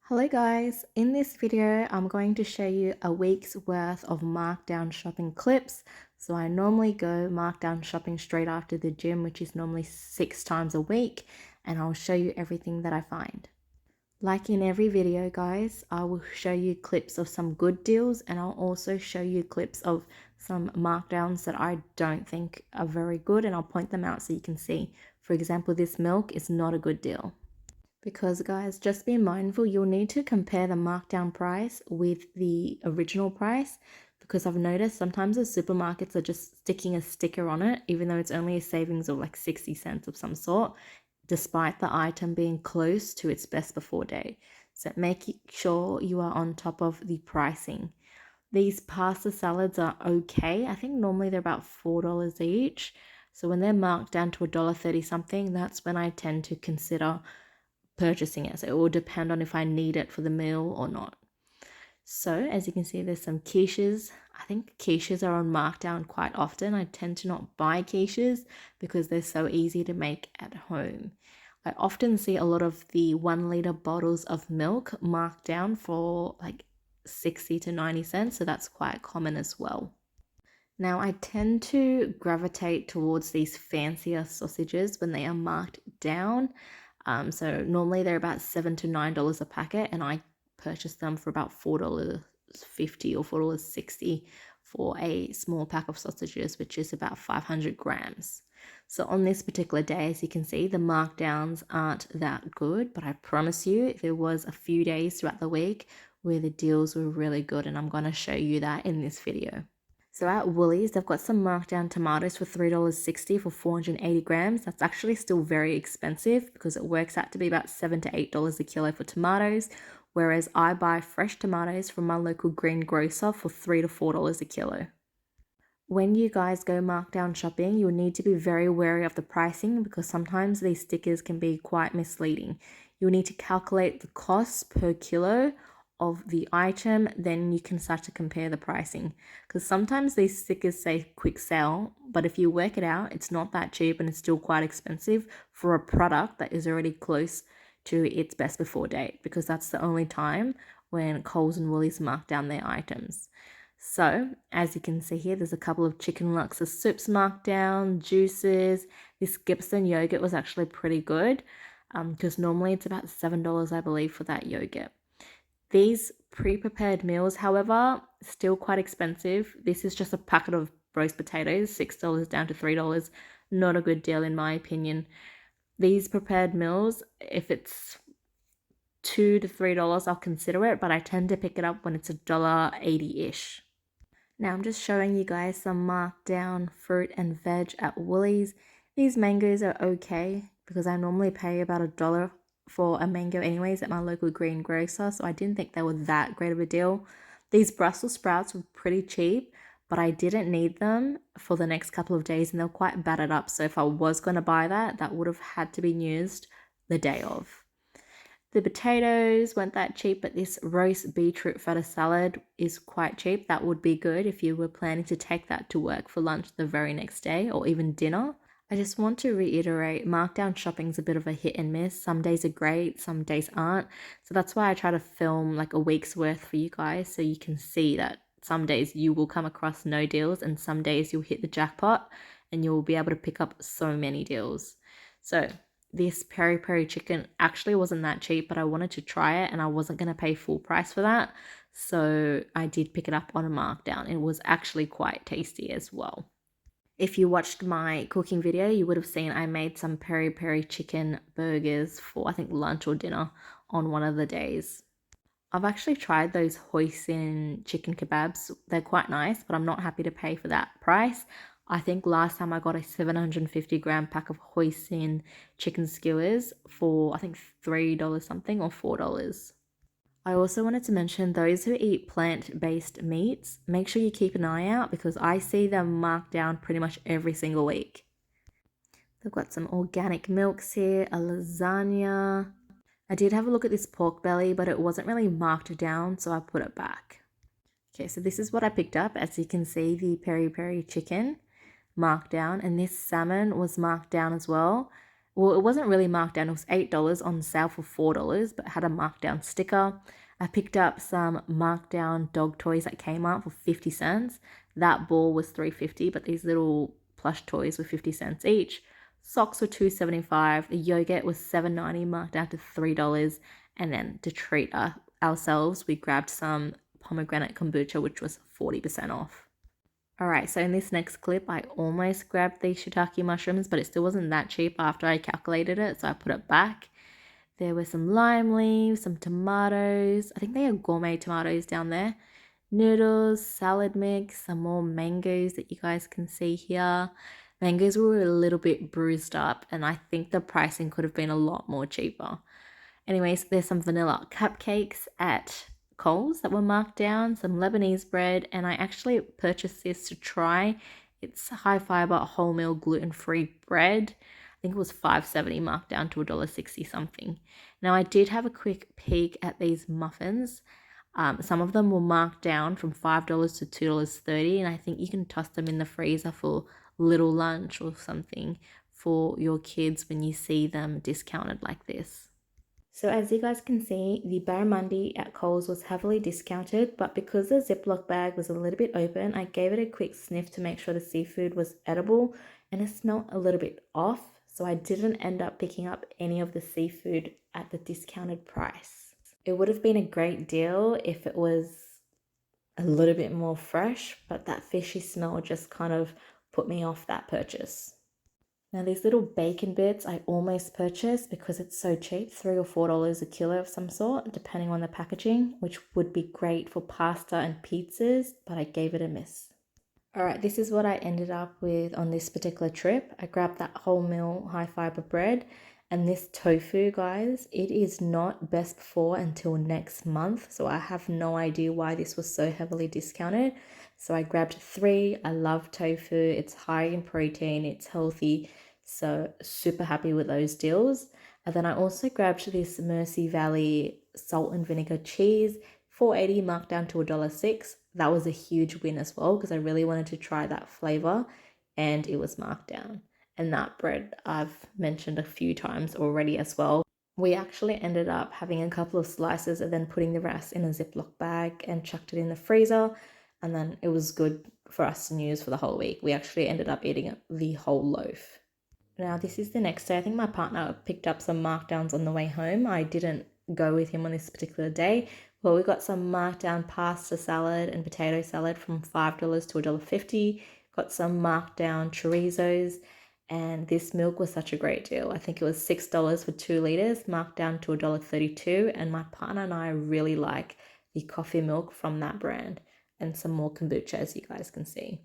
Hello guys, in this video I'm going to show you a week's worth of markdown shopping clips. So I normally go markdown shopping straight after the gym, which is normally 6 times a week, and I'll show you everything that I find. Like in every video guys, I will show you clips of some good deals, and I'll also show you clips of some markdowns that I don't think are very good, and I'll point them out so you can see. For example, this milk is not a good deal. Because guys, just be mindful, you'll need to compare the markdown price with the original price, because I've noticed sometimes the supermarkets are just sticking a sticker on it, even though it's only a savings of like 60 cents of some sort, despite the item being close to its best before date. So make sure you are on top of the pricing. These pasta salads are okay. I think normally they're about $4 each. So when they're marked down to $1.30 something, that's when I tend to consider purchasing it. So it will depend on if I need it for the meal or not. So as you can see, there's some quiches. I think quiches are on markdown quite often. I tend to not buy quiches because they're so easy to make at home. I often see a lot of the 1 liter bottles of milk marked down for like 60 to 90 cents. So that's quite common as well. Now I tend to gravitate towards these fancier sausages when they are marked down. So normally they're about $7 to $9 a packet, and I purchase them for about $4.50 or $4.60 for a small pack of sausages, which is about 500 grams. So on this particular day, as you can see, the markdowns aren't that good, but I promise you there was a few days throughout the week where the deals were really good, and I'm going to show you that in this video. So at Woolies, they've got some markdown tomatoes for $3.60 for 480 grams. That's actually still very expensive because it works out to be about $7 to $8 a kilo for tomatoes, whereas I buy fresh tomatoes from my local green grocer for $3 to $4 a kilo. When you guys go markdown shopping, you'll need to be very wary of the pricing because sometimes these stickers can be quite misleading. You'll need to calculate the cost per kilo of the item, then you can start to compare the pricing, because sometimes these stickers say quick sale, but if you work it out, it's not that cheap and it's still quite expensive for a product that is already close to its best before date, because that's the only time when Coles and Woolies mark down their items. So as you can see here, there's a couple of Chicken Luxor soups marked down, juices. This Gibson yogurt was actually pretty good, because normally it's about $7 I believe for that yogurt. These pre-prepared meals, however, still quite expensive. This is just a packet of roast potatoes, $6 down to $3. Not a good deal in my opinion. These prepared meals, if it's $2 to $3, I'll consider it, but I tend to pick it up when it's $1.80-ish. Now I'm just showing you guys some markdown fruit and veg at Woolies. These mangoes are okay because I normally pay about $1 for a mango anyways at my local green grocer, so I didn't think they were that great of a deal. These Brussels sprouts were pretty cheap, but I didn't need them for the next couple of days and they're quite battered up, so if I was going to buy that would have had to be used the day of. The potatoes weren't that cheap, but this roast beetroot feta salad is quite cheap. That would be good if you were planning to take that to work for lunch the very next day or even dinner. I just want to reiterate, markdown shopping is a bit of a hit and miss. Some days are great, some days aren't. So that's why I try to film like a week's worth for you guys so you can see that some days you will come across no deals and some days you'll hit the jackpot and you'll be able to pick up so many deals. So this peri peri chicken actually wasn't that cheap, but I wanted to try it and I wasn't going to pay full price for that. So I did pick it up on a markdown. It was actually quite tasty as well. If you watched my cooking video, you would have seen I made some peri peri chicken burgers for I think lunch or dinner on one of the days. I've actually tried those hoisin chicken kebabs. They're quite nice, but I'm not happy to pay for that price. I think last time I got a 750 gram pack of hoisin chicken skewers for I think $3 something or $4. I also wanted to mention those who eat plant-based meats, make sure you keep an eye out because I see them marked down pretty much every single week. They've got some organic milks here, a lasagna. I did have a look at this pork belly, but it wasn't really marked down, so I put it back. Okay, so this is what I picked up. As you can see, the peri peri chicken marked down, and this salmon was marked down as well. Well, it wasn't really marked down. It was $8 on sale for $4, but it had a markdown sticker. I picked up some markdown dog toys at Kmart for 50 cents. That ball was $3.50, but these little plush toys were 50 cents each. Socks were $2.75. The yogurt was $7.90, marked down to $3. And then to treat ourselves, we grabbed some pomegranate kombucha, which was 40% off. All right, so in this next clip, I almost grabbed these shiitake mushrooms, but it still wasn't that cheap after I calculated it, so I put it back. There were some lime leaves, some tomatoes. I think they are gourmet tomatoes down there. Noodles, salad mix, some more mangoes that you guys can see here. Mangoes were a little bit bruised up, and I think the pricing could have been a lot more cheaper. Anyways, there's some vanilla cupcakes at Coles that were marked down, some Lebanese bread, and I actually purchased this to try. It's high fiber, whole meal, gluten-free bread. I think it was $5.70 marked down to $1.60 something. Now I did have a quick peek at these muffins. Some of them were marked down from $5 to $2.30, and I think you can toss them in the freezer for little lunch or something for your kids when you see them discounted like this. So as you guys can see, the barramundi at Coles was heavily discounted, but because the Ziploc bag was a little bit open, I gave it a quick sniff to make sure the seafood was edible, and it smelled a little bit off, so I didn't end up picking up any of the seafood at the discounted price. It would have been a great deal if it was a little bit more fresh, but that fishy smell just kind of put me off that purchase. Now these little bacon bits I almost purchased because it's so cheap, $3 or $4 a kilo of some sort, depending on the packaging, which would be great for pasta and pizzas, but I gave it a miss. Alright, this is what I ended up with on this particular trip. I grabbed that wholemeal high fiber bread, and this tofu, guys, it is not best before until next month, so I have no idea why this was so heavily discounted. So I grabbed 3. I love tofu. It's high in protein. It's healthy. So super happy with those deals. And then I also grabbed this Mercy Valley salt and vinegar cheese, $4.80 marked down to $1.06. That was a huge win as well because I really wanted to try that flavor, and it was marked down. And that bread I've mentioned a few times already as well. We actually ended up having a couple of slices and then putting the rest in a Ziploc bag and chucked it in the freezer. And then it was good for us to use for the whole week. We actually ended up eating the whole loaf. Now this is the next day. I think my partner picked up some markdowns on the way home. I didn't go with him on this particular day. Well, we got some markdown pasta salad and potato salad from $5 to $1.50. Got some markdown chorizos, and this milk was such a great deal. I think it was $6 for 2 liters, marked down to $1.32. And my partner and I really like the coffee milk from that brand, and some more kombucha, as you guys can see.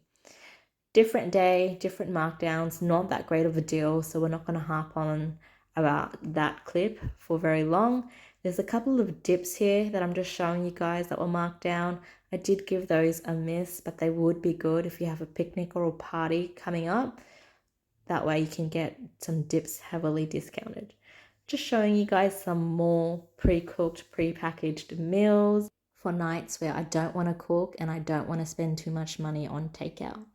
Different day, different markdowns, not that great of a deal, so we're not going to harp on about that clip for very long. There's a couple of dips here that I'm just showing you guys that were marked down. I did give those a miss, but they would be good if you have a picnic or a party coming up. That way you can get some dips heavily discounted. Just showing you guys some more pre-cooked, pre-packaged meals for nights where I don't want to cook and I don't want to spend too much money on takeout.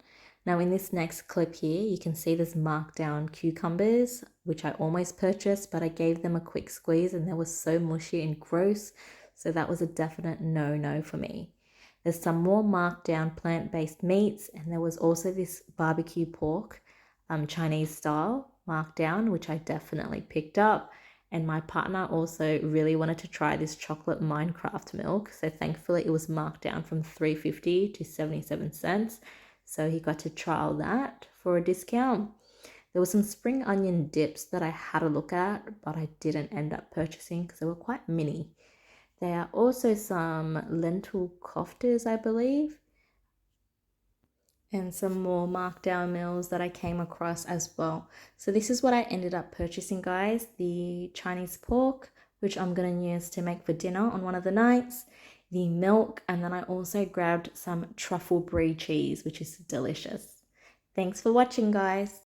Now in this next clip here, you can see there's marked down cucumbers, which I almost purchased, but I gave them a quick squeeze and they were so mushy and gross. So that was a definite no for me. There's some more marked down plant-based meats, and there was also this barbecue pork, Chinese style, marked down, which I definitely picked up. And my partner also really wanted to try this chocolate Minecraft milk. So thankfully it was marked down from $3.50 to 77 cents. So he got to trial that for a discount. There were some spring onion dips that I had a look at, but I didn't end up purchasing because they were quite mini. There are also some lentil koftas, I believe, and some more markdown meals that I came across as well. So this is what I ended up purchasing, guys. The Chinese pork, which I'm going to use to make for dinner on one of the nights, the milk, and then I also grabbed some truffle brie cheese, which is delicious. Thanks for watching, guys.